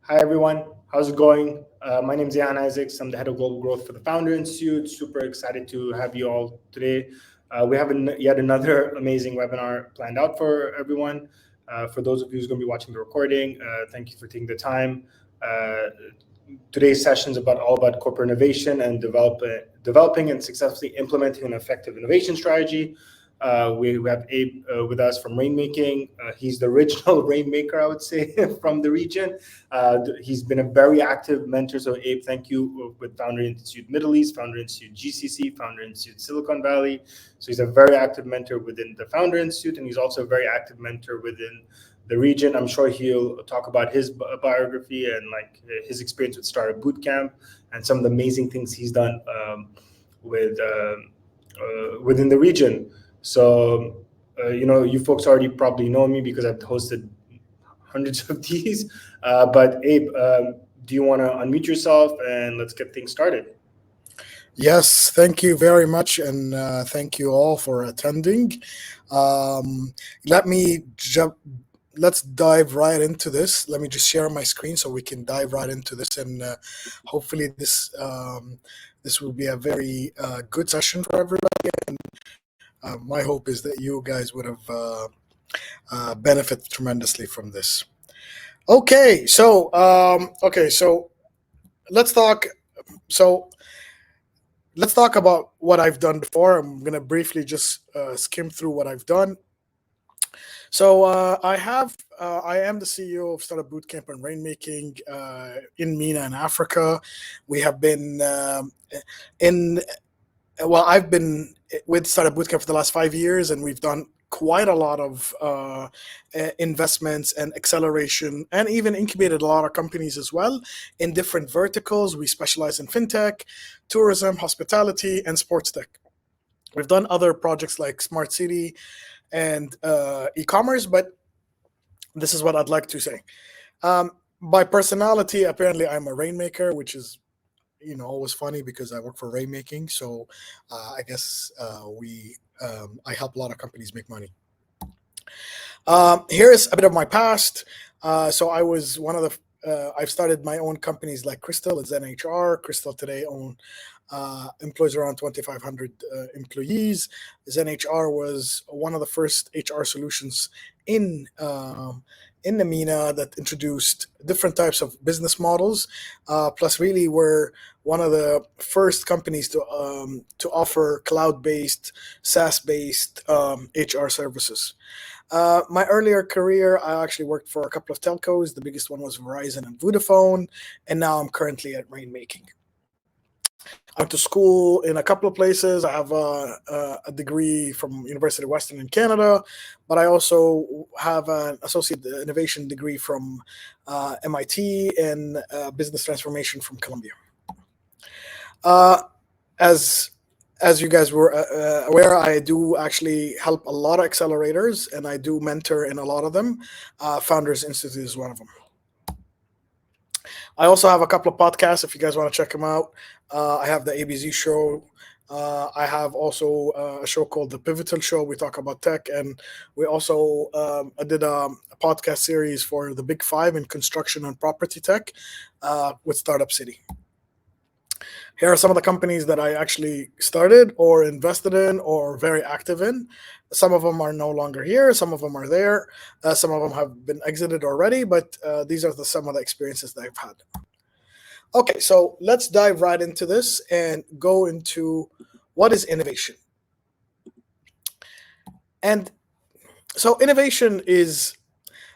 Hi, everyone. How's it going? My name is Jan Isaacs. I'm the head of global growth for the Founder Institute. Super excited to have you all today. We have yet another amazing webinar planned out for everyone. For those of you who's going to be watching the recording, thank you for taking the time. Today's session is all about corporate innovation and developing and successfully implementing an effective innovation strategy. We have Abe with us from Rainmaking. He's the original rainmaker, I would say, from the region. He's been a very active mentor. So Abe, thank you with Founder Institute Middle East, Founder Institute GCC, Founder Institute Silicon Valley. So he's a very active mentor within the Founder Institute, and he's also a very active mentor within the region. I'm sure he'll talk about his biography and like his experience with Startupbootcamp and some of the amazing things he's done within the region. So, you folks already probably know me because I've hosted hundreds of these. But Abe, do you want to unmute yourself and let's get things started? Yes, thank you very much, and thank you all for attending. Let's dive right into this. Let me just share my screen so we can dive right into this, and hopefully this will be a very good session for everybody. And my hope is that you guys would have benefited tremendously from this. Okay, so let's talk. Let's talk about what I've done before. I'm gonna briefly just skim through what I've done. So I am the CEO of Startupbootcamp and Rainmaking in MENA and Africa. We have been I've been with Startupbootcamp for the last 5 years, and we've done quite a lot of investments and acceleration, and even incubated a lot of companies as well in different verticals. We specialize in fintech, tourism, hospitality, and sports tech. We've done other projects like smart city and e-commerce, but this is what I'd like to say. By personality, apparently I'm a rainmaker, which is always funny because I work for Rainmaking. So I guess I help a lot of companies make money. Here's a bit of my past. So I was one of the I've started my own companies like Crystel and ZenHR. Crystel today employs around 2,500 employees. ZenHR was one of the first HR solutions in the MENA that introduced different types of business models. Plus, really, we're one of the first companies to offer cloud-based, SaaS-based HR services. My earlier career, I actually worked for a couple of telcos. The biggest one was Verizon and Vodafone, and now I'm currently at Rainmaking. I went to school in a couple of places. I have a degree from University of Western in Canada, but I also have an associate innovation degree from MIT and business transformation from Columbia. As you guys were aware, I do actually help a lot of accelerators, and I do mentor in a lot of them. Founders Institute is one of them. I also have a couple of podcasts if you guys want to check them out. I have the ABZ show. I have also a show called The Pivotal Show. We talk about tech, and we also I did a podcast series for the Big Five in construction and property tech with Startup City. Here are some of the companies that I actually started or invested in or very active in. Some of them are no longer here. Some of them are there. Some of them have been exited already, but these are some of the experiences that I've had. Okay, so let's dive right into this and go into what is innovation. And so innovation is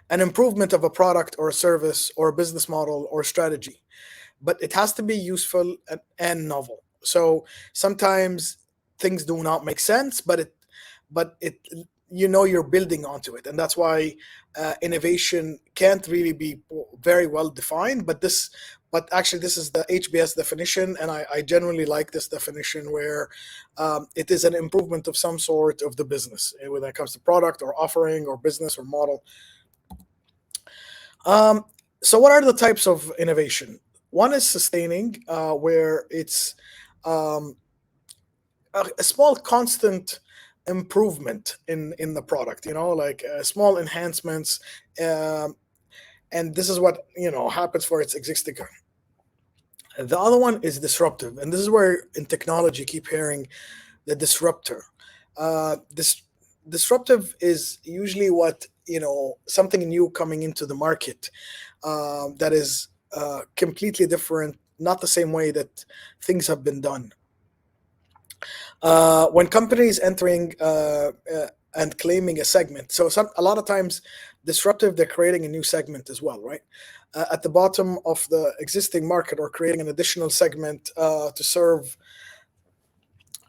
an improvement of a product or a service or a business model or strategy, but it has to be useful and novel. So sometimes things do not make sense, but you're building onto it, and that's why innovation can't really be very well defined. But actually, this is the HBS definition, and I generally like this definition where it is an improvement of some sort of the business, whether it comes to product or offering or business or model. So what are the types of innovation? One is sustaining, where it's a small constant improvement in the product, like small enhancements. and this is what happens for its existing. The other one is disruptive, and this is where in technology you keep hearing the disruptor. This disruptive is usually what something new coming into the market that is completely different, not the same way that things have been done. When companies entering and claiming a segment, so a lot of times disruptive, they're creating a new segment as well, right? At the bottom of the existing market, or creating an additional segment to serve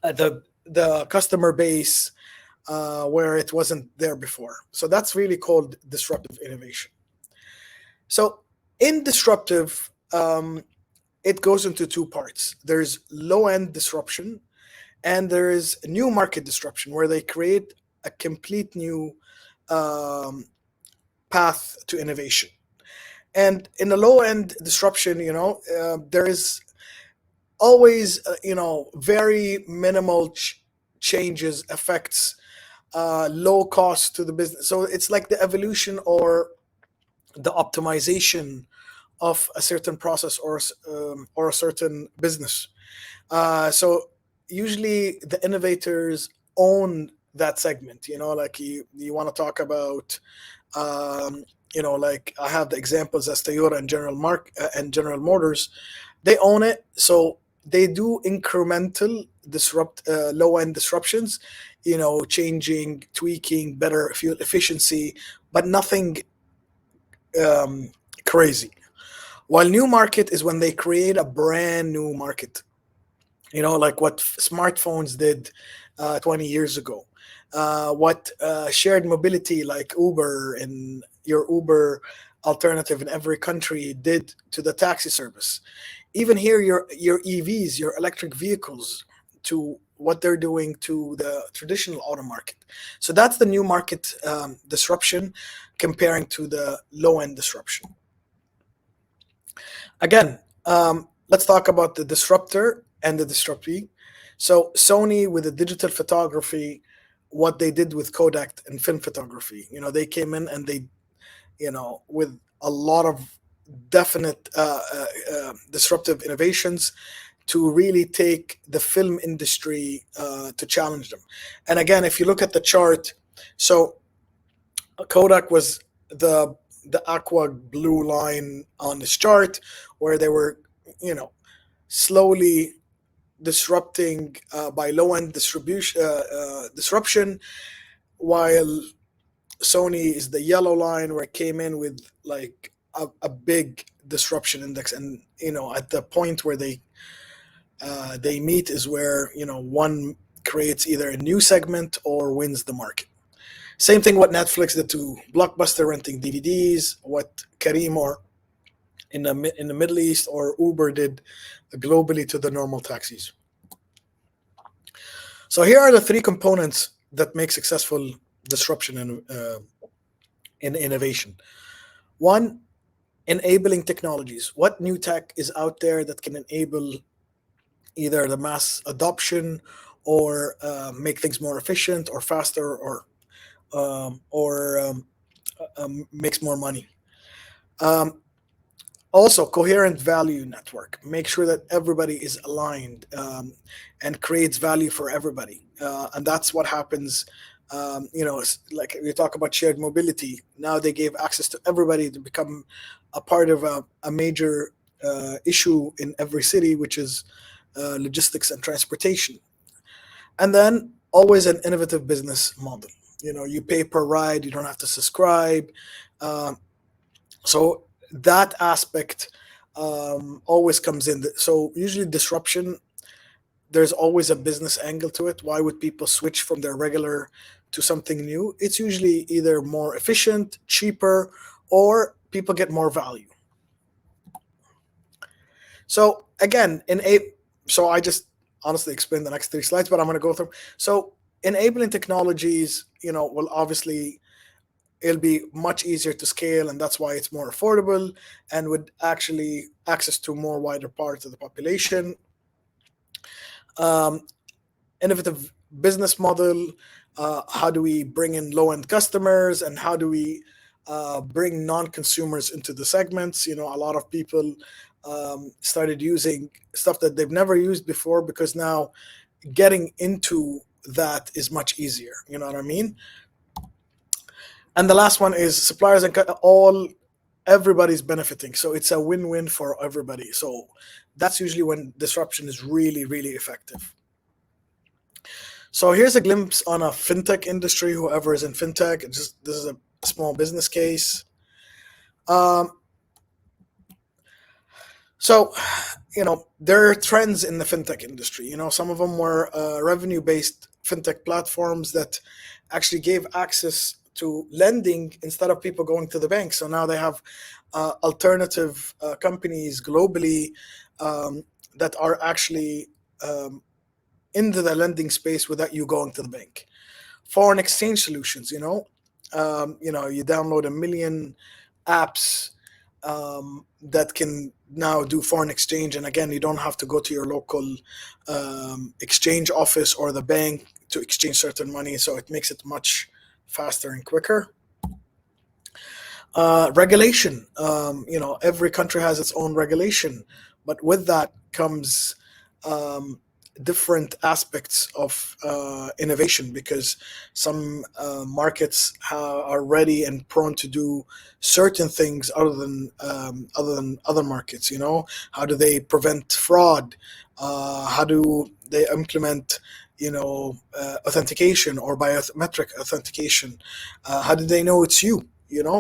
the customer base where it wasn't there before. So that's really called disruptive innovation. So in disruptive, it goes into two parts. There's low-end disruption, and there is new market disruption, where they create a complete new path to innovation. And in the low-end disruption, there is always, very minimal changes, affects low cost to the business. So it's like the evolution or the optimization of a certain process or a certain business. So usually the innovators own that segment. Like you want to talk about, like I have the examples as Toyota and General Motors. They own it, so they do incremental low end disruptions. Changing, tweaking, better fuel efficiency, but nothing crazy. While new market is when they create a brand new market, like what smartphones did 20 years ago, what shared mobility like Uber and your Uber alternative in every country did to the taxi service. Even here, your EVs, your electric vehicles, to what they're doing to the traditional auto market. So that's the new market disruption, comparing to the low-end disruption. Again, let's talk about the disruptor and the disruptee. So Sony with the digital photography, what they did with Kodak and film photography, they came in and they, with a lot of definite disruptive innovations to really take the film industry to challenge them. And again, if you look at the chart, so Kodak was the aqua blue line on this chart, where they were, slowly disrupting by low-end disruption, while Sony is the yellow line, where it came in with like a big disruption index. And at the point where they meet is where one creates either a new segment or wins the market. Same thing what Netflix did to Blockbuster renting DVDs, what Kareem or in the Middle East or Uber did globally to the normal taxis. So here are the three components that make successful disruption in innovation. One, enabling technologies. What new tech is out there that can enable either the mass adoption or make things more efficient or faster or makes more money. Also, coherent value network. Make sure that everybody is aligned and creates value for everybody. And that's what happens. Like we talk about shared mobility. Now they gave access to everybody to become a part of a major issue in every city, which is logistics and transportation. And then always an innovative business model. You pay per ride, you don't have to subscribe. So that aspect always comes in. So usually disruption, there's always a business angle to it. Why would people switch from their regular to something new? It's usually either more efficient, cheaper, or people get more value. So again, so I just honestly explained the next 3 slides, but I'm going to go through. So enabling technologies, will obviously, it'll be much easier to scale, and that's why it's more affordable and would actually access to more wider parts of the population. Innovative business model. How do we bring in low-end customers, and how do we bring non-consumers into the segments. A lot of people started using stuff that they've never used before, because now getting into that is much easier. You know what I mean? And the last one is suppliers and everybody's benefiting. So it's a win-win for everybody. So that's usually when disruption is really, really effective. So here's a glimpse on a fintech industry. Whoever is in fintech, this is a small business case. So, there are trends in the fintech industry. Some of them were revenue-based fintech platforms that actually gave access to lending instead of people going to the bank. So now they have alternative companies globally that are actually into the lending space without you going to the bank. Foreign exchange solutions, you download 1 million apps that can now do foreign exchange, and again, you don't have to go to your local exchange office or the bank to exchange certain money, so it makes it much faster and quicker. Regulation, every country has its own regulation, but with that comes different aspects of innovation, because some markets are ready and prone to do certain things other than other markets. How do they prevent fraud? How do they implement authentication or biometric authentication? How do they know it's you?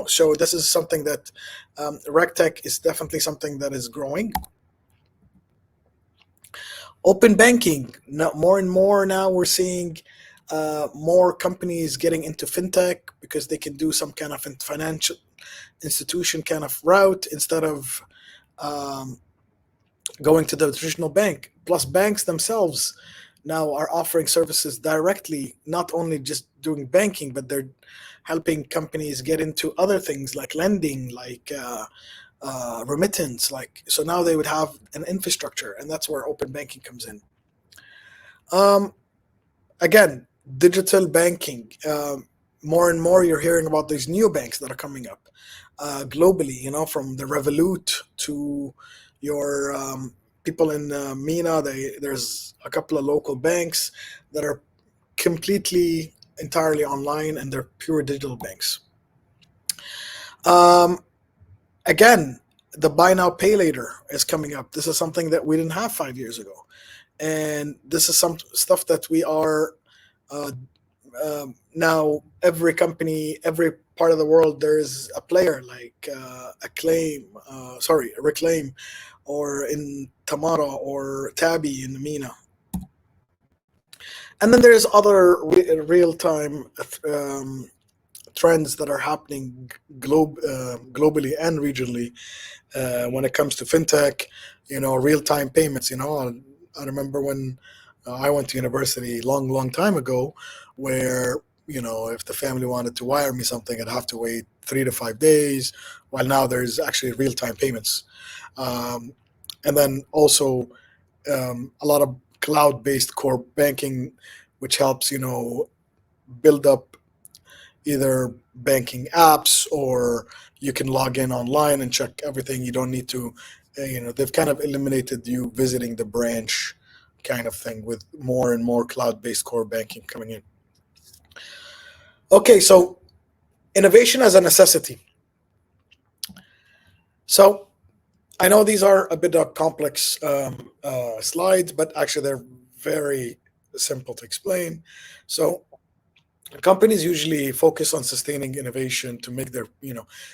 So this is something that RegTech is definitely something that is growing. Open banking, more and more now we're seeing more companies getting into fintech because they can do some kind of financial institution kind of route instead of going to the traditional bank. Plus, banks themselves now are offering services directly, not only just doing banking, but they're helping companies get into other things like lending, like remittance. So now they would have an infrastructure, and that's where open banking comes in. Again, digital banking. More and more you're hearing about these new banks that are coming up globally, from the Revolut to your people in MENA. There's a couple of local banks that are completely entirely online, and they're pure digital banks. Again, the buy now, pay later is coming up. This is something that we didn't have 5 years ago. And this is some stuff that we are now, every company, every part of the world, there is a player like Reclaim, or in Tamara or Tabby in MENA. And then there's other real-time trends that are happening globally and regionally when it comes to fintech. Real-time payments. I remember when I went to university long time ago, where if the family wanted to wire me something, I'd have to wait 3 to 5 days, while now there's actually real-time payments. And then also a lot of cloud-based core banking, which helps build up either banking apps, or you can log in online and check everything. You don't need to they've kind of eliminated you visiting the branch kind of thing, with more and more cloud-based core banking coming in. Okay, so innovation as a necessity. So I know these are a bit of complex slides, but actually they're very simple to explain. So companies usually focus on sustaining innovation to make their,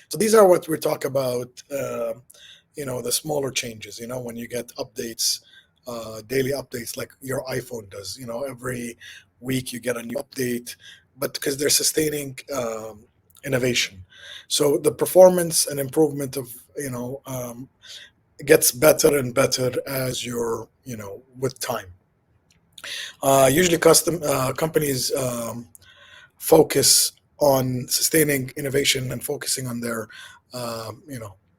so these are what we talk about, the smaller changes, when you get updates, daily updates like your iPhone does, every week you get a new update, but because they're sustaining innovation. So the performance and improvement of, gets better and better as you're, with time. Usually companies focus on sustaining innovation and focusing on their,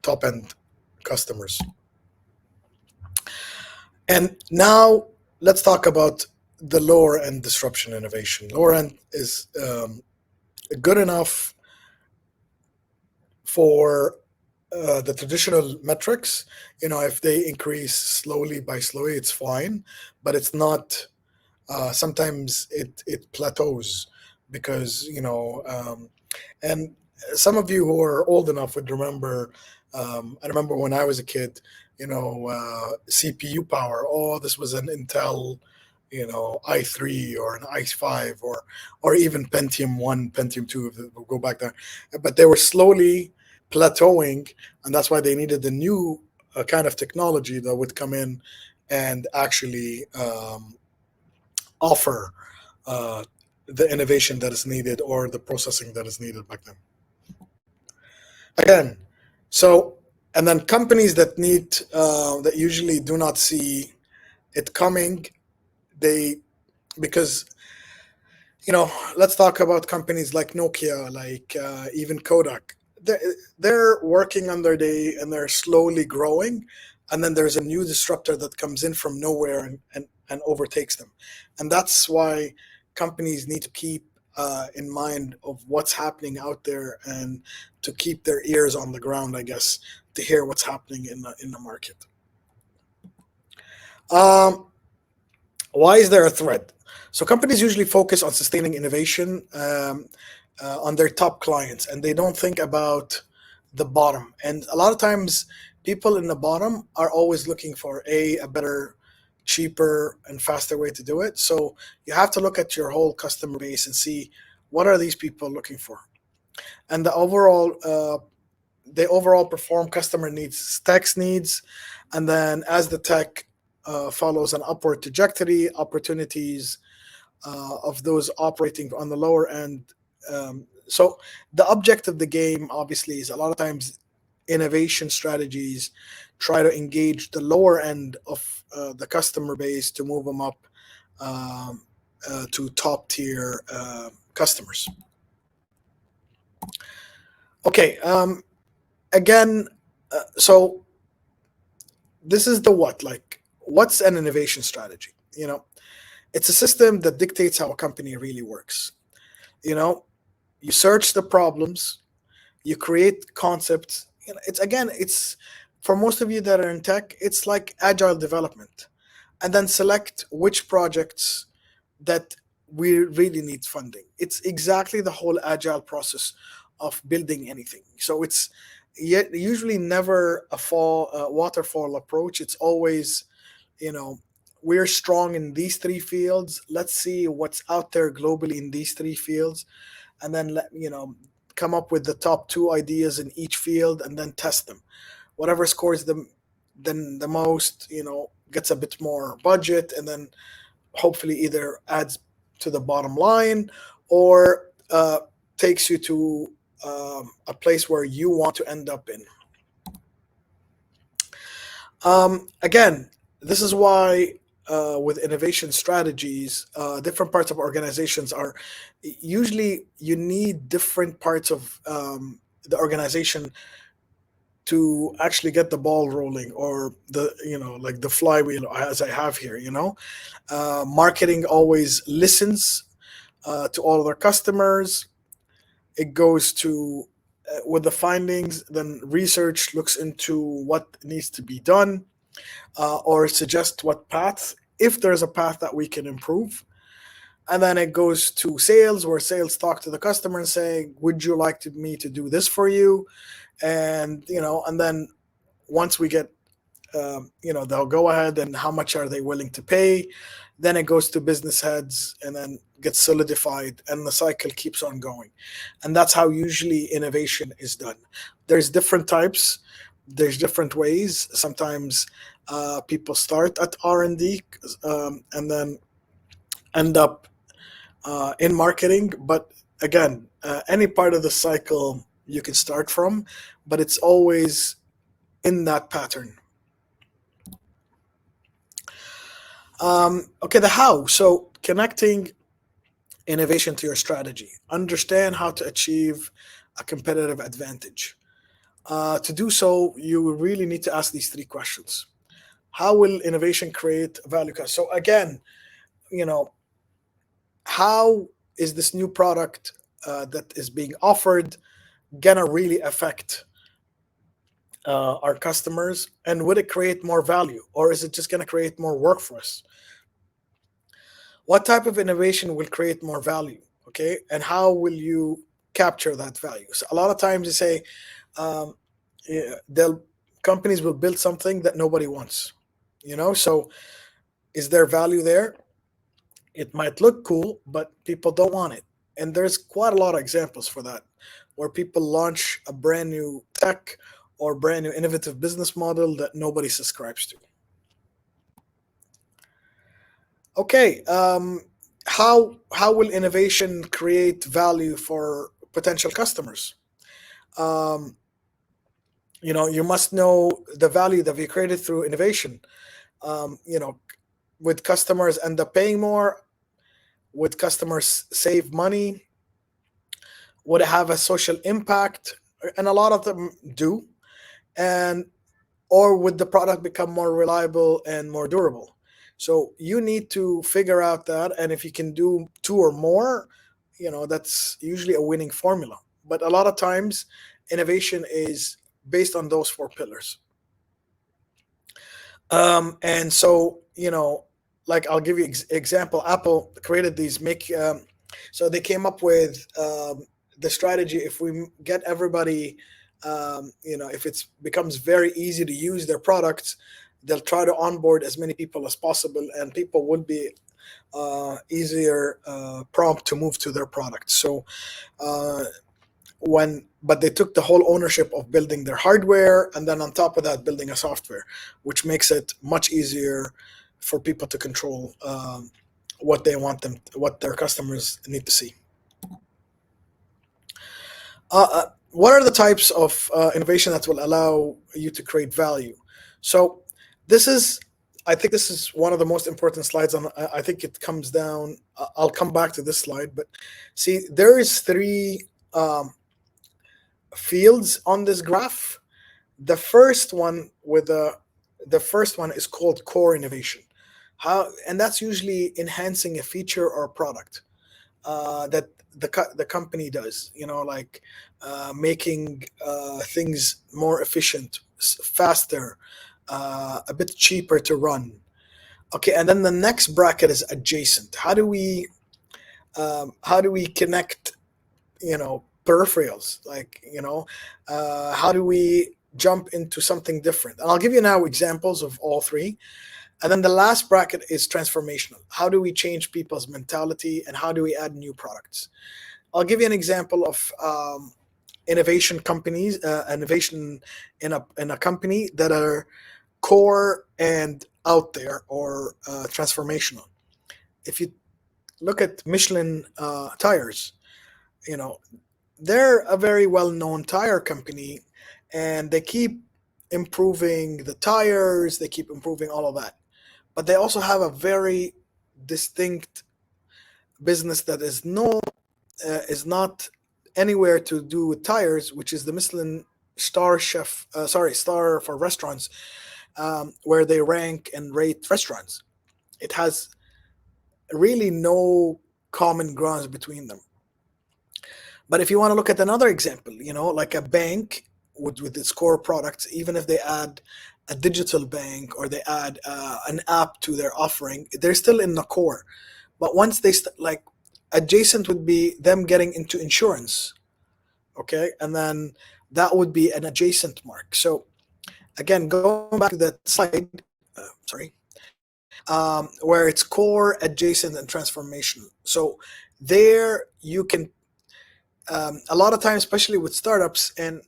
top end customers. And now let's talk about the lower end disruption innovation. Lower end is good enough for the traditional metrics, if they increase slowly by slowly, it's fine, but it's not. Sometimes it plateaus because and some of you who are old enough would remember. I remember when I was a kid, CPU power. Oh, this was an Intel, i3 or an i5 or even Pentium 1, Pentium 2, if we'll go back there. But they were slowly plateauing, and that's why they needed the new kind of technology that would come in and actually offer uh, the innovation that is needed or the processing that is needed back then. Again, so and then companies that usually do not see it coming, they because let's talk about companies like Nokia, like even Kodak. They're working on their day and they're slowly growing, and then there's a new disruptor that comes in from nowhere and overtakes them, and that's why companies need to keep in mind of what's happening out there and to keep their ears on the ground, I guess, to hear what's happening in the market. Um, why is there a threat? So companies usually focus on sustaining innovation on their top clients, and they don't think about the bottom. And a lot of times, people in the bottom are always looking for a better, cheaper, and faster way to do it. So you have to look at your whole customer base and see what are these people looking for, and they overall perform customer needs, tech's needs, and then as the tech follows an upward trajectory, opportunities of those operating on the lower end. So the object of the game, obviously, is a lot of times innovation strategies try to engage the lower end of the customer base to move them up to top tier customers. Okay, again, so this is the what, like, what's an innovation strategy? It's a system that dictates how a company really works. You search the problems, you create concepts. It's for most of you that are in tech, it's like agile development, and then select which projects that we really need funding. It's exactly the whole agile process of building anything. So it's yet usually never a waterfall approach. It's always, you know, we're strong in these three fields. Let's see what's out there globally in these three fields, and then come up with the top two ideas in each field, and then test them. Whatever scores them then the most, gets a bit more budget, and then hopefully either adds to the bottom line or takes you to a place where you want to end up in. Again, this is why with innovation strategies, different parts of organizations are usually you need different parts of the organization to actually get the ball rolling, or like the flywheel as I have here. Marketing always listens to all of their customers. It goes to with the findings, then research looks into what needs to be done, or suggest what path, if there's a path that we can improve. And then it goes to sales, where sales talk to the customer and say, would you like me to do this for you? And and then once we get they'll go ahead, and how much are they willing to pay. Then it goes to business heads and then gets solidified, and the cycle keeps on going. And that's how usually innovation is done. There's different types, there's different ways. Sometimes people start at R&D and then end up in marketing. But again, any part of the cycle you can start from, but it's always in that pattern. Okay, the how. So connecting innovation to your strategy. Understand how to achieve a competitive advantage. To do so, you really need to ask these three questions. How will innovation create value? So again, how is this new product that is being offered gonna really affect our customers, and would it create more value, or is it just gonna create more work for us? What type of innovation will create more value? Okay, and how will you capture that value? So a lot of times you say, um, yeah, they'll companies will build something that nobody wants. So is there value there? It might look cool, but people don't want it. And there's quite a lot of examples for that, where people launch a brand new tech or brand new innovative business model that nobody subscribes to. Okay, how will innovation create value for potential customers? Um, you must know the value that we created through innovation. Would customers end up paying more? Would customers save money? Would it have a social impact? And a lot of them do. And or would the product become more reliable and more durable? So you need to figure out that, and if you can do two or more, that's usually a winning formula. But a lot of times, innovation is based on those four pillars. And so, like I'll give you example. Apple created these make. So they came up with the strategy. If we get everybody, if it becomes very easy to use their products, they'll try to onboard as many people as possible, and people would be easier prompt to move to their products. So uh, but they took the whole ownership of building their hardware, and then on top of that building a software, which makes it much easier for people to control what their customers need to see. What are the types of innovation that will allow you to create value? So this is I think this is one of the most important slides. I think it comes down. I'll come back to this slide, but see, there is three fields on this graph. The first one is called core innovation. And that's usually enhancing a feature or a product that the company does. Like making things more efficient, faster, a bit cheaper to run. Okay, and then the next bracket is adjacent. How do we connect peripherals, like how do we jump into something different? And I'll give you now examples of all three. And then the last bracket is transformational. How do we change people's mentality, and how do we add new products? I'll give you an example of innovation in a company that are core and out there, or transformational. If you look at Michelin tires, you know they're a very well-known tire company, and they keep improving the tires, they keep improving all of that. But they also have a very distinct business that is not anywhere to do with tires, which is the Michelin star for restaurants, where they rank and rate restaurants. It has really no common grounds between them. But if you want to look at another example, like a bank with its core products, even if they add a digital bank, or they add an app to their offering, they're still in the core. But once like adjacent would be them getting into insurance, okay, and then that would be an adjacent mark. So again, going back to that slide, where it's core, adjacent, and transformational. So there you can a lot of times, especially with startups, and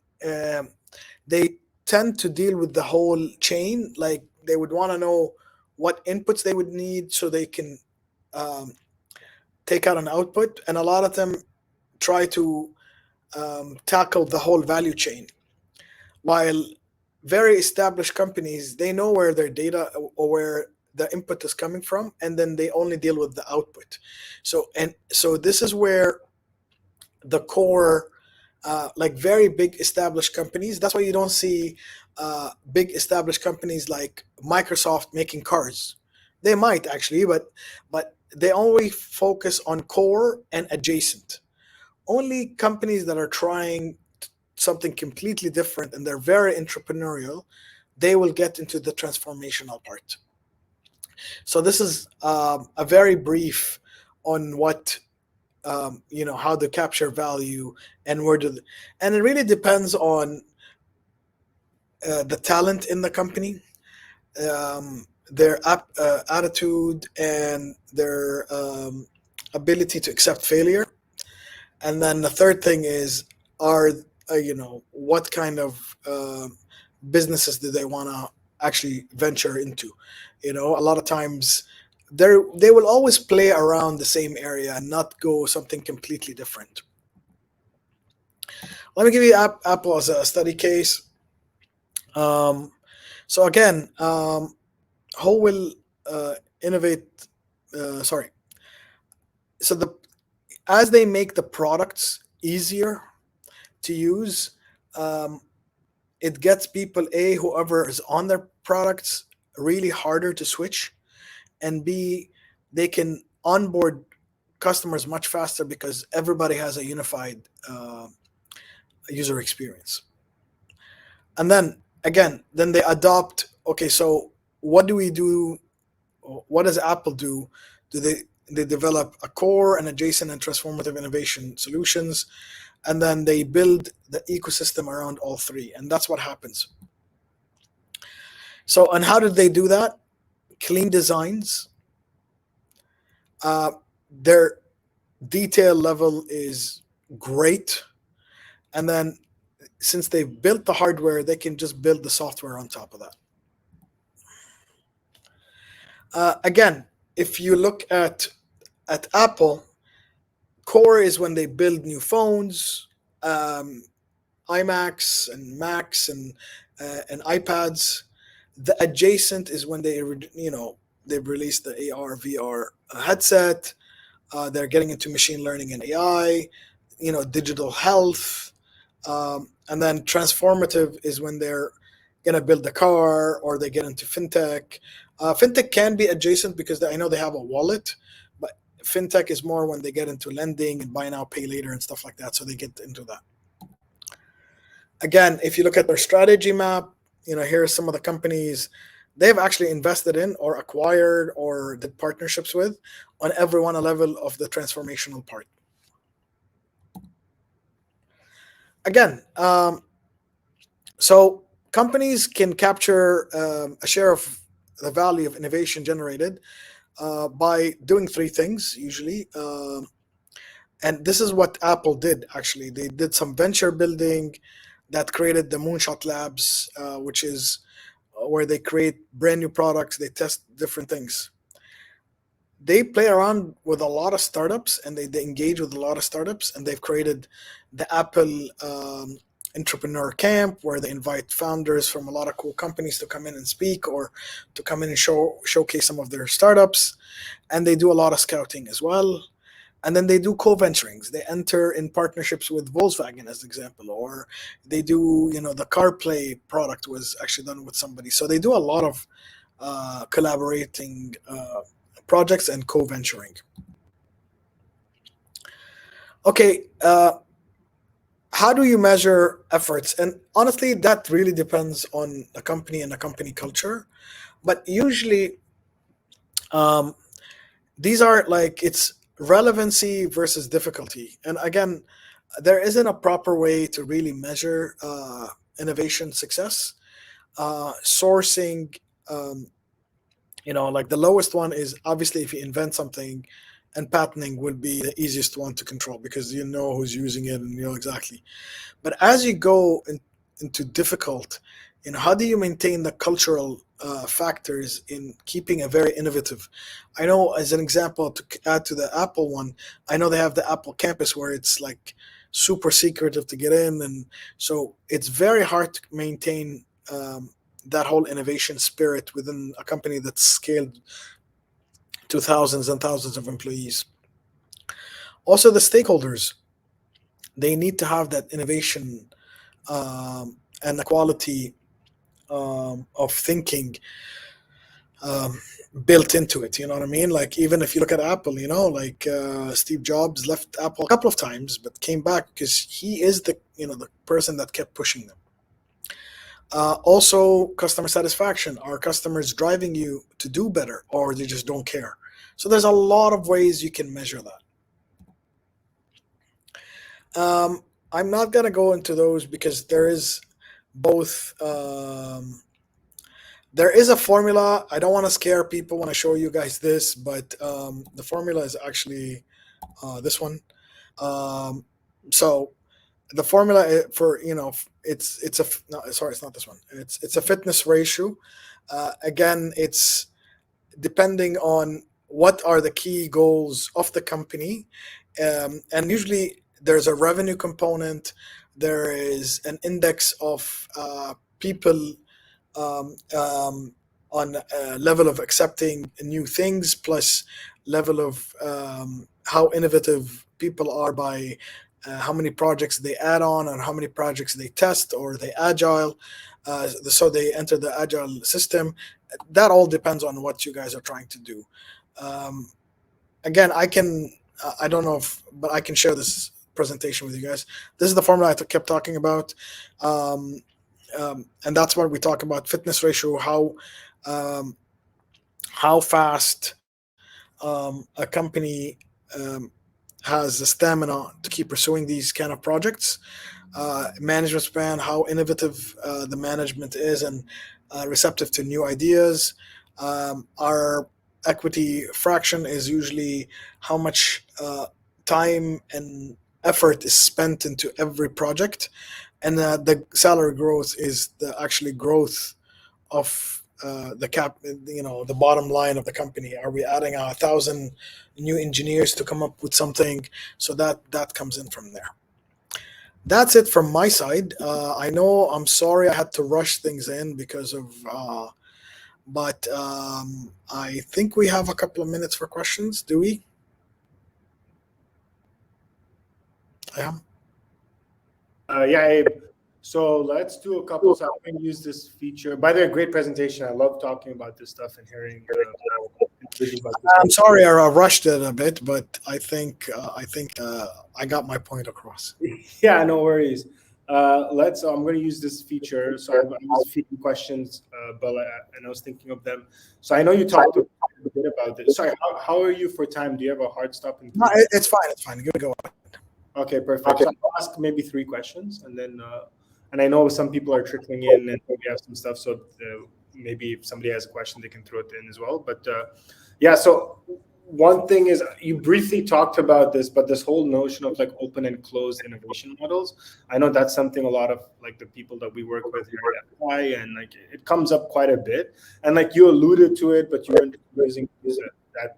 they tend to deal with the whole chain. Like they would want to know what inputs they would need so they can take out an output, and a lot of them try to tackle the whole value chain. While very established companies, they know where their data or where the input is coming from, and then they only deal with the output. So this is where the core, like very big established companies. That's why you don't see big established companies like Microsoft making cars. They might actually, but they only focus on core and adjacent. Only companies that are trying something completely different and they're very entrepreneurial, they will get into the transformational part. So this is a very brief on what how to capture value and and it really depends on the talent in the company, their attitude, and their ability to accept failure. And then the third thing is, are what kind of businesses do they want to actually venture into? A lot of times they will always play around the same area and not go something completely different. Let me give you Apple as a study case. So again, how will innovate? Sorry. So as they make the products easier to use, it gets people, whoever is on their products, really harder to switch, and B, they can onboard customers much faster because everybody has a unified user experience. And then again, then they adopt. Okay, so what do we do? What does Apple do? Do they develop a core and adjacent and transformative innovation solutions, and then they build the ecosystem around all three, and that's what happens. So, and how did they do that? Clean designs. Their detail level is great, and then since they've built the hardware, they can just build the software on top of that. Again, if you look at Apple, core is when they build new phones, iMacs and Macs and iPads. The adjacent is when they've released the AR VR headset. They're getting into machine learning and AI, digital health, and then transformative is when they're going to build a car or they get into fintech. Fintech can be adjacent because I know they have a wallet, but fintech is more when they get into lending and buy now, pay later and stuff like that. So they get into that. Again, if you look at their strategy map, here are some of the companies they've actually invested in or acquired or did partnerships with on every one level of the transformational part. Again, so companies can capture a share of the value of innovation generated by doing three things usually. And this is what Apple did, actually. They did some venture building that created the Moonshot Labs, which is where they create brand new products. They test different things. They play around with a lot of startups and they engage with a lot of startups, and they've created the Apple Entrepreneur Camp, where they invite founders from a lot of cool companies to come in and speak or to come in and showcase some of their startups. And they do a lot of scouting as well. And then they do co-venturings. They enter in partnerships with Volkswagen, as an example, or they do, the CarPlay product was actually done with somebody. So they do a lot of collaborating projects and co-venturing. Okay, how do you measure efforts? And honestly, that really depends on the company and the company culture. But usually, these are it's relevancy versus difficulty. And again, there isn't a proper way to really measure innovation success. Sourcing, the lowest one is obviously if you invent something, and patenting would be the easiest one to control because you know who's using it and you know exactly. But as you go into difficult, how do you maintain the cultural factors in keeping a very innovative? I know, as an example, to add to the Apple one, I know they have the Apple campus where it's super secretive to get in, and so it's very hard to maintain that whole innovation spirit within a company that's scaled to thousands and thousands of employees. Also, the stakeholders, they need to have that innovation and the quality of thinking built into it. You know what I mean? Like, even if you look at Apple, like Steve Jobs left Apple a couple of times, but came back because he is the person that kept pushing them. Also, customer satisfaction. Are customers driving you to do better, or they just don't care? So there's a lot of ways you can measure that. I'm not gonna go into those because there is both. There is a formula. I don't want to scare people when I show you guys this, but the formula is actually this one. So the formula for it's a no, sorry, it's not this one. It's a fitness ratio. Again, it's depending on what are the key goals of the company, and usually there's a revenue component. There is an index of people on level of accepting new things, plus level of how innovative people are by how many projects they add on and how many projects they test or they agile. So they enter the agile system. That all depends on what you guys are trying to do. Again, I don't know but I can share this presentation with you guys. This is the formula I kept talking about. And that's what we talk about: fitness ratio, how fast a company has the stamina to keep pursuing these kind of projects, management span, how innovative the management is and receptive to new ideas. Our equity fraction is usually how much time and effort is spent into every project, and the salary growth is the actually growth of the bottom line of the company. Are we adding 1,000 new engineers to come up with something? So that comes in from there. That's it from my side. I know, I'm sorry I had to rush things in because of but I think we have a couple of minutes for questions. Do we? Yeah. Yeah, Abe. So let's do a couple. So I'm going to use this feature. By the way, great presentation. I love talking about this stuff and hearing individuals about this. I'm sorry I rushed it a bit, but I think I got my point across. Yeah, no worries. I'm going to use this feature. So I was feeding questions, Bella, and I was thinking of them. So I know you talked a bit about this. Sorry, how are you for time? Do you have a hard stop? No, it's fine. It's fine. Good to go. Okay, perfect. So I'll ask maybe 3 questions, and then and I know some people are trickling in, and we have some stuff. So maybe if somebody has a question, they can throw it in as well. But yeah, so one thing is, you briefly talked about this, but this whole notion of like open and closed innovation models, I know that's something a lot of like the people that we work with here at FI, and like it comes up quite a bit. And like you alluded to it, but you weren't using that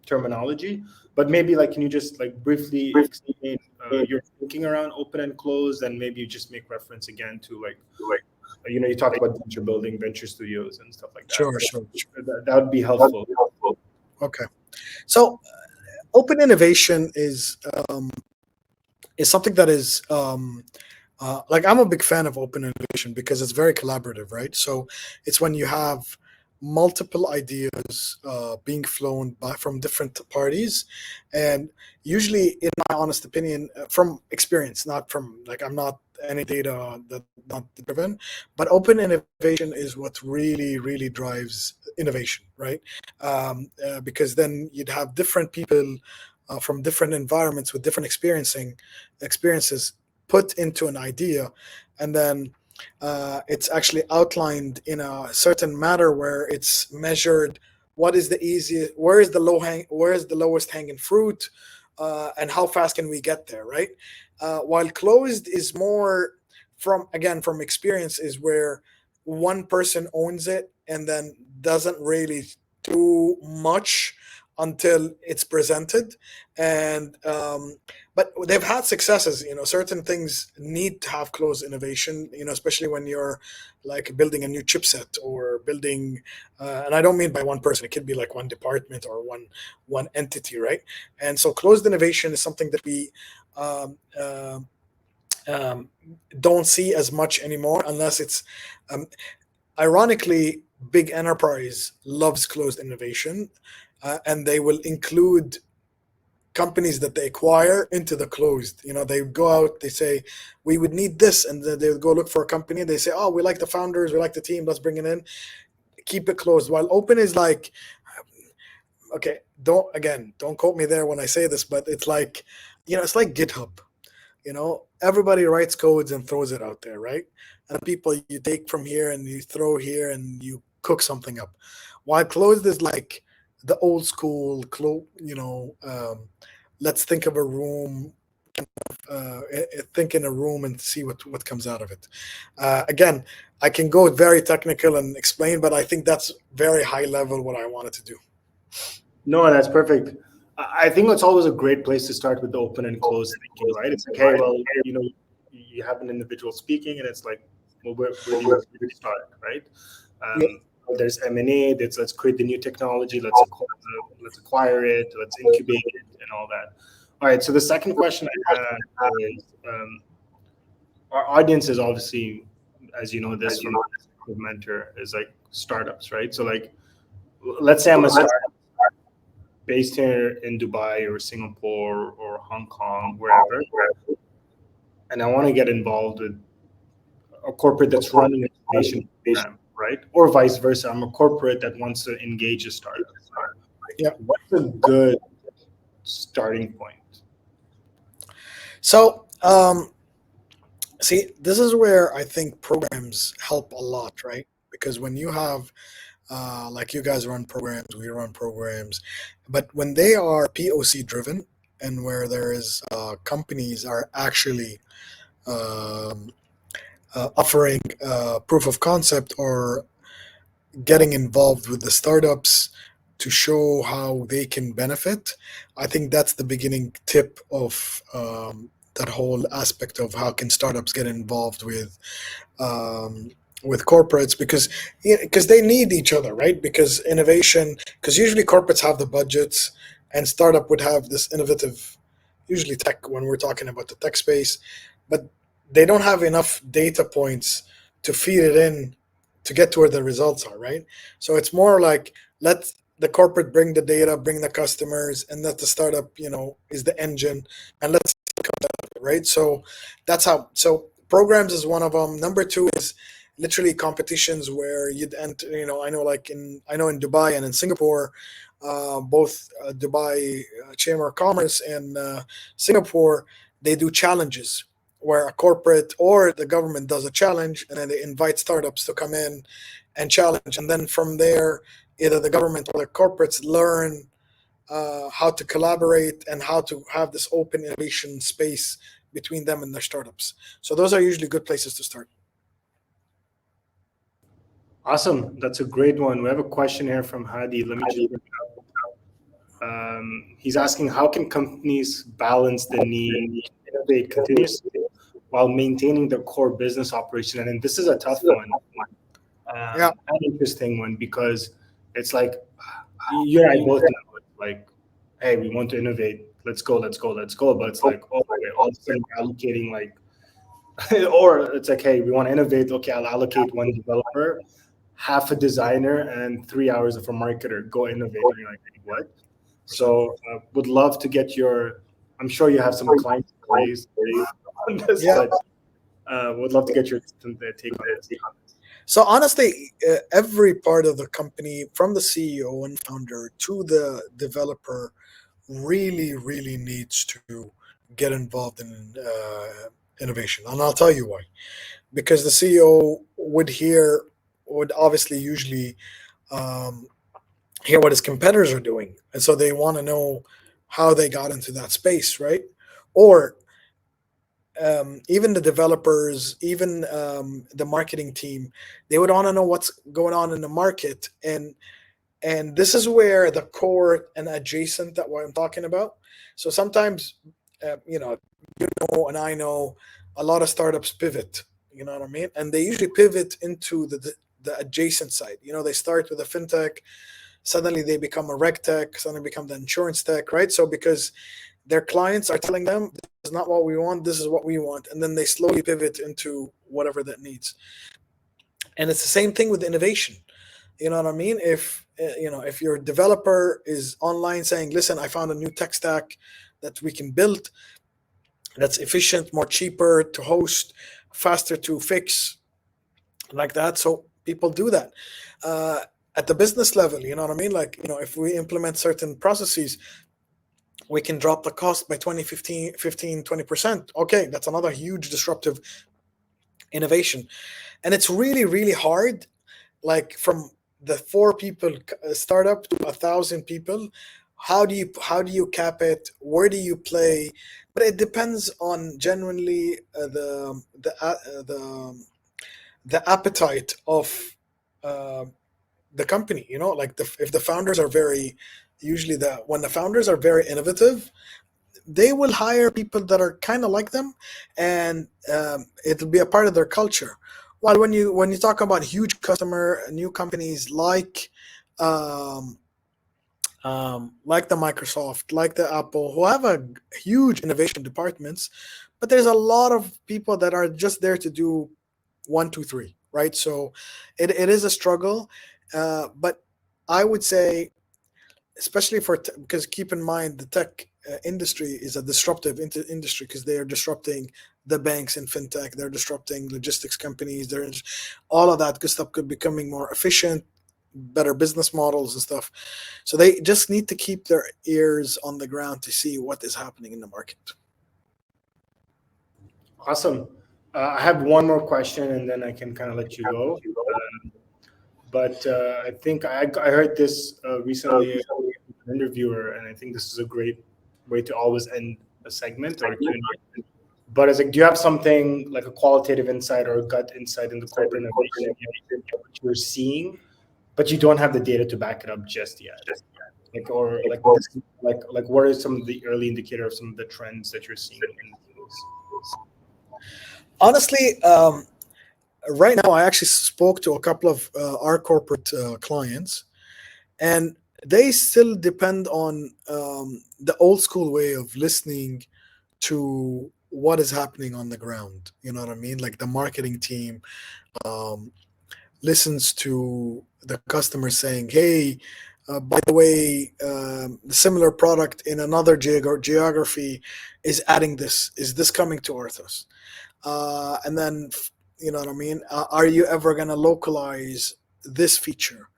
terminology. But maybe like, can you just like briefly explain your thinking around open and closed, and maybe you just make reference again to like you talked about venture building, venture studios, and stuff like that. Sure. That would be helpful. Okay. So open innovation is something that is like, I'm a big fan of open innovation because it's very collaborative, right? So it's when you have multiple ideas being flown from different parties, and usually, in my honest opinion, from experience, not from like, I'm not any data that not driven, but open innovation is what really drives innovation, right? Because then you'd have different people from different environments with different experiences put into an idea, and then it's actually outlined in a certain matter where it's measured what is the easiest, where is the lowest hanging fruit, and how fast can we get there, right? While closed is more from experience, is where one person owns it and then doesn't really do much until it's presented. And but they've had successes. Certain things need to have closed innovation, especially when you're like building a new chipset or building and I don't mean by one person, it could be like one department or one entity, right? And so closed innovation is something that we don't see as much anymore, unless it's ironically, big enterprise loves closed innovation, and they will include companies that they acquire into the closed. They go out, they say, we would need this, and then they would go look for a company. They say, oh, we like the founders, we like the team, let's bring it in. Keep it closed. While open is like, okay, don't quote me there when I say this, but it's like, it's like GitHub. Everybody writes codes and throws it out there, right? And people, you take from here and you throw here and you cook something up. While closed is like the old school, let's think of a room, think in a room and see what comes out of it. Again, I can go very technical and explain, but I think that's very high level what I wanted to do. No, that's perfect. I think it's always a great place to start with the open and closed thinking, right? It's like, hey, well, you have an individual speaking, and it's like, well, where do you start, right? There's M&A. Let's create the new technology. Let's acquire it. Let's incubate it, and all that. All right. So the second question I have is, our audience is obviously, as you know, this from Mentor, is like startups, right? So like, let's say I'm a startup based here in Dubai or Singapore or Hong Kong, wherever, and I want to get involved with a corporate that's running an innovation program, right? Or vice versa. I'm a corporate that wants to engage a startup. Yeah. What's a good starting point? So, see, this is where I think programs help a lot, right? Because when you have like you guys run programs, we run programs, but when they are POC driven and where there is companies are actually offering proof of concept or getting involved with the startups to show how they can benefit, I think that's the beginning tip of that whole aspect of how can startups get involved with corporates, because they need each other, right? Because usually corporates have the budgets and startup would have this innovative, usually tech when we're talking about the tech space, but they don't have enough data points to feed it in to get to where the results are, right? So it's more like, let the corporate bring the data, bring the customers, and let the startup, is the engine, and let's right. So that's how. So programs is one of them. Number two is literally competitions where you'd enter. I know in Dubai and in Singapore, both Dubai Chamber of Commerce and Singapore, they do challenges where a corporate or the government does a challenge, and then they invite startups to come in and challenge, and then from there, either the government or the corporates learn how to collaborate and how to have this open innovation space between them and their startups. So those are usually good places to start. Awesome. That's a great one. We have a question here from Hadi. Let me just bring it up. He's asking, how can companies balance the need to innovate continuously while maintaining their core business operation? And this is a tough one. An interesting one, because it's like, you and I both know, like, hey, we want to innovate. Let's go. But it's like, oh, okay, all of a sudden allocating like, or it's like, hey, we want to innovate. Okay, I'll allocate one developer, half a designer, and 3 hours of a marketer. Go innovate. And you're like, what? So would love to get I'm sure you have some clients on this, but would love to get your take on this. So honestly, every part of the company, from the CEO and founder to the developer, really, really needs to get involved in innovation. And I'll tell you why. Because the CEO would obviously usually hear what his competitors are doing. And so they want to know how they got into that space, right? Or even the developers, even the marketing team, they would want to know what's going on in the market. And this is where the core and adjacent that what I'm talking about. So sometimes, and I know a lot of startups pivot, you know what I mean? And they usually pivot into the adjacent side. They start with a fintech, suddenly they become a reg tech, suddenly become the insurance tech, right? So because their clients are telling them, this is not what we want, this is what we want. And then they slowly pivot into whatever that needs. And it's the same thing with innovation. You know what I mean? If your developer is online saying, "Listen, I found a new tech stack that we can build that's efficient, more cheaper to host, faster to fix," like that. So people do that. Uh, at the business level, you know what I mean? Like, if we implement certain processes, we can drop the cost by 20, 20%. Okay, that's another huge disruptive innovation. And it's really, really hard, like from the 4 people startup to 1,000 people. How do you cap it? Where do you play? But it depends on genuinely the appetite of uh, the company. Like if the founders are very usually the when the founders are very innovative, they will hire people that are kind of like them, and it'll be a part of their culture. While when you talk about huge customer new companies um, like the Microsoft, like the Apple, who have a huge innovation departments, but there's a lot of people that are just there to do one, two, three, right? So it is a struggle, but I would say, especially because keep in mind the tech industry is a disruptive industry, because they are disrupting the banks and fintech, they're disrupting logistics companies, there's all of that good stuff, could becoming more efficient, better business models and stuff. So they just need to keep their ears on the ground to see what is happening in the market. Awesome. I have one more question, and then I can kind of let you go. But I think I heard this recently from an interviewer, and I think this is a great way to always end a segment or Q&A. But it's like, do you have something like a qualitative insight or a gut insight in the corporate innovation what you're seeing, but you don't have the data to back it up just yet? Like, or like, what are some of the early indicator of some of the trends that you're seeing in things? Honestly, right now I actually spoke to a couple of our corporate clients, and they still depend on the old school way of listening to what is happening on the ground. You know what I mean? Like the marketing team um, listens to the customer saying, "Hey, by the way, the similar product in another geography is adding this. Is this coming to Arthos?" And then, you know what I mean? Are you ever going to localize this feature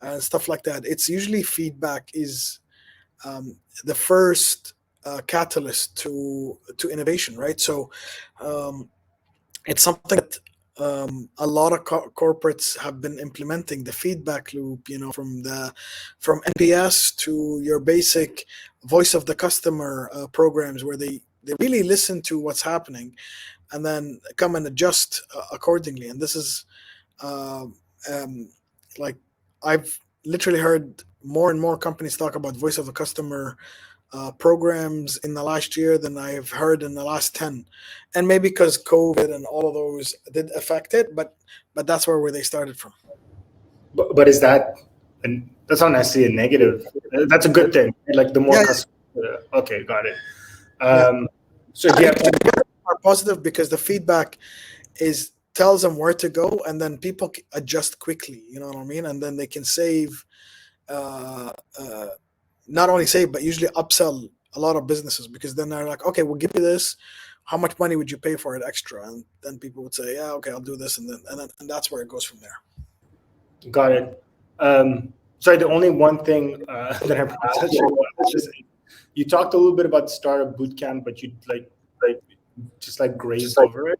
and stuff like that? It's usually feedback is the first catalyst to innovation, right? So it's something that a lot of corporates have been implementing, the feedback loop, from NPS to your basic voice of the customer programs, where they really listen to what's happening and then come and adjust accordingly. And this is um, like I've literally heard more and more companies talk about voice of the customer programs in the last year than I've heard in the last 10. And maybe because COVID and all of those did affect it, but that's where they started from. But is that, and that's not necessarily a negative. That's a good thing. Like the more Yeah, customers. Okay, got it. yeah. So do you have Are positive because the feedback is tells them where to go, and then people adjust quickly. You know what I mean? And then they can save, uh, uh, not only save but usually upsell a lot of businesses, because then they're like, okay, we'll give you this. How much money would you pay for it extra? And then people would say, yeah, okay, I'll do this, and that's where it goes from there. got it? Sorry, the only one thing that I want to touch on is just, you talked a little bit about startup bootcamp, but you just like grazed over it.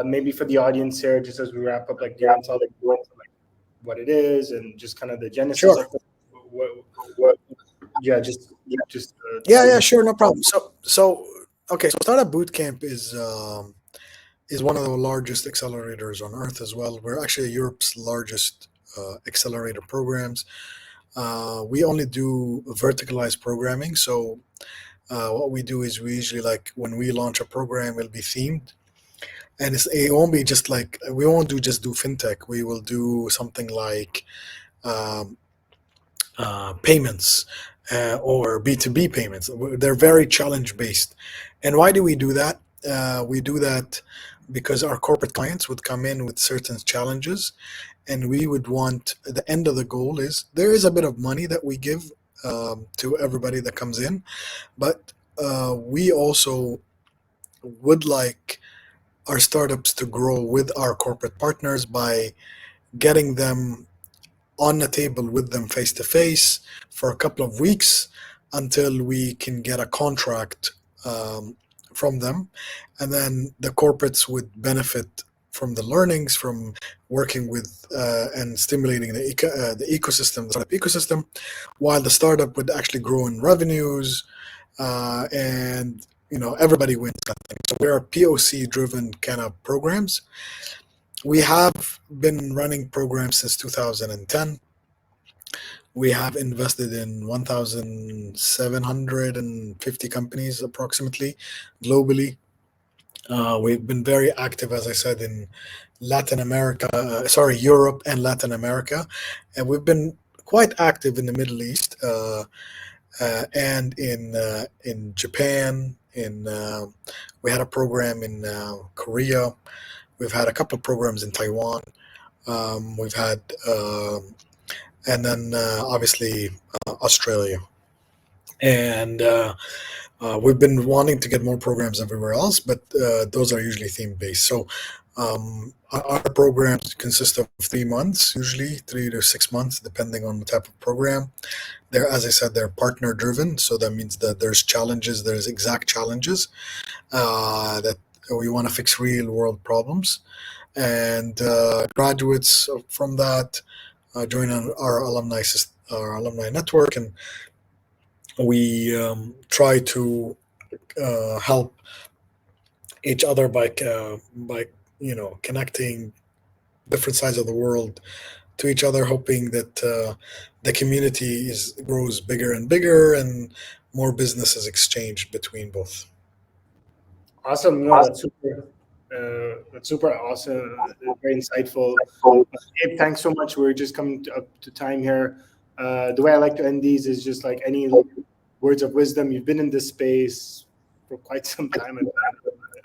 Maybe for the audience here, just as we wrap up, like, do you want to tell like what it is and just kind of the genesis Sure. of what yeah, just Yeah, sure, no problem. So okay, so Startup Bootcamp is one of the largest accelerators on earth as well. We're actually Europe's largest accelerator programs. We only do verticalized programming. So what we do is we usually, like, when we launch a program, it'll be themed. And it won't be just like, we won't just do fintech. We will do something like um, payments or B2B payments. They're very challenge based. And why do we do that? We do that because our corporate clients would come in with certain challenges, and we would want the end of the goal is there is a bit of money that we give to everybody that comes in, but we also would like our startups to grow with our corporate partners by getting them on the table with them face to face for a couple of weeks until we can get a contract um, from them. And then the corporates would benefit from the learnings from working with and stimulating the ecosystem, the startup ecosystem, while the startup would actually grow in revenues and everybody wins that thing. So we're POC driven kind of programs. We have been running programs since 2010. We have invested in 1,750 companies approximately globally. We've been very active, as I said, in Latin America, Europe and Latin America. And we've been quite active in the Middle East and in Japan. We had a program in Korea. We've had a couple of programs in Taiwan. We've had and then obviously Australia. And we've been wanting to get more programs everywhere else, but those are usually theme based. So our programs consist of 3 months, usually 3 to 6 months, depending on the type of program. They're, as I said, they're partner driven. So that means that there's challenges, there's exact challenges that we want to fix real world problems. And graduates from that join our alumni network, and we try to help each other by connecting different sides of the world to each other, hoping that the community grows bigger and bigger, and more business is exchanged between both. Awesome. No, that's super awesome. Very insightful. Abe, thanks so much. We're just coming up to time here. The way I like to end these is just like any words of wisdom. You've been in this space for quite some time.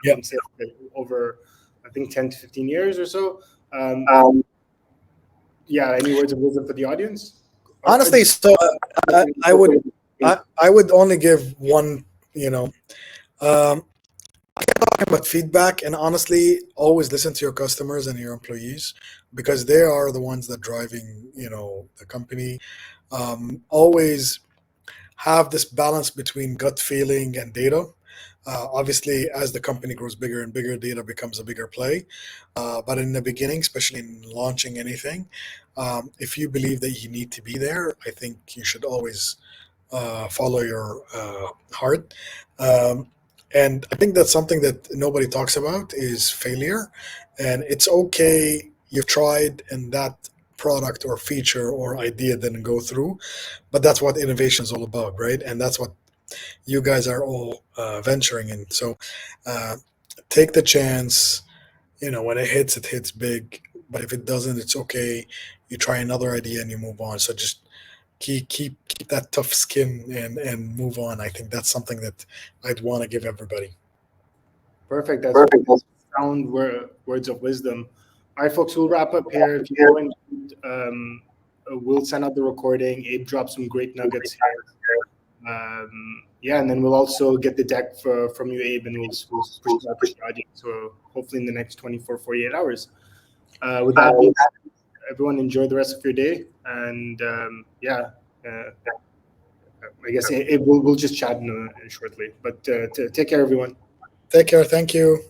Yeah. Say over, I think, 10 to 15 years or so. Yeah, any words of wisdom for the audience? Honestly, so I would only give one, I kept talking about feedback, and honestly, always listen to your customers and your employees, because they are the ones that driving, the company. Always have this balance between gut feeling and data. Obviously, as the company grows bigger and bigger, data becomes a bigger play. But in the beginning, especially in launching anything, if you believe that you need to be there, I think you should always follow your heart. And I think that's something that nobody talks about is failure. And it's okay, you've tried and that product or feature or idea didn't go through, but that's what innovation is all about, right? And that's what you guys are all venturing in. So take the chance. When it hits big. But if it doesn't, it's okay. You try another idea and you move on. So just keep that tough skin and move on. I think that's something that I'd want to give everybody. Perfect. That's sound words of wisdom. All right, folks, we'll wrap up here. If you go and we'll send out the recording. Abe dropped some great nuggets here. Yeah, and then we'll also get the deck from you, Abe, and we'll push it out to the audience. So hopefully in the next 24, 48 hours. With that being said, everyone enjoy the rest of your day. And yeah, I guess we'll just chat shortly. But take care, everyone. Take care. Thank you.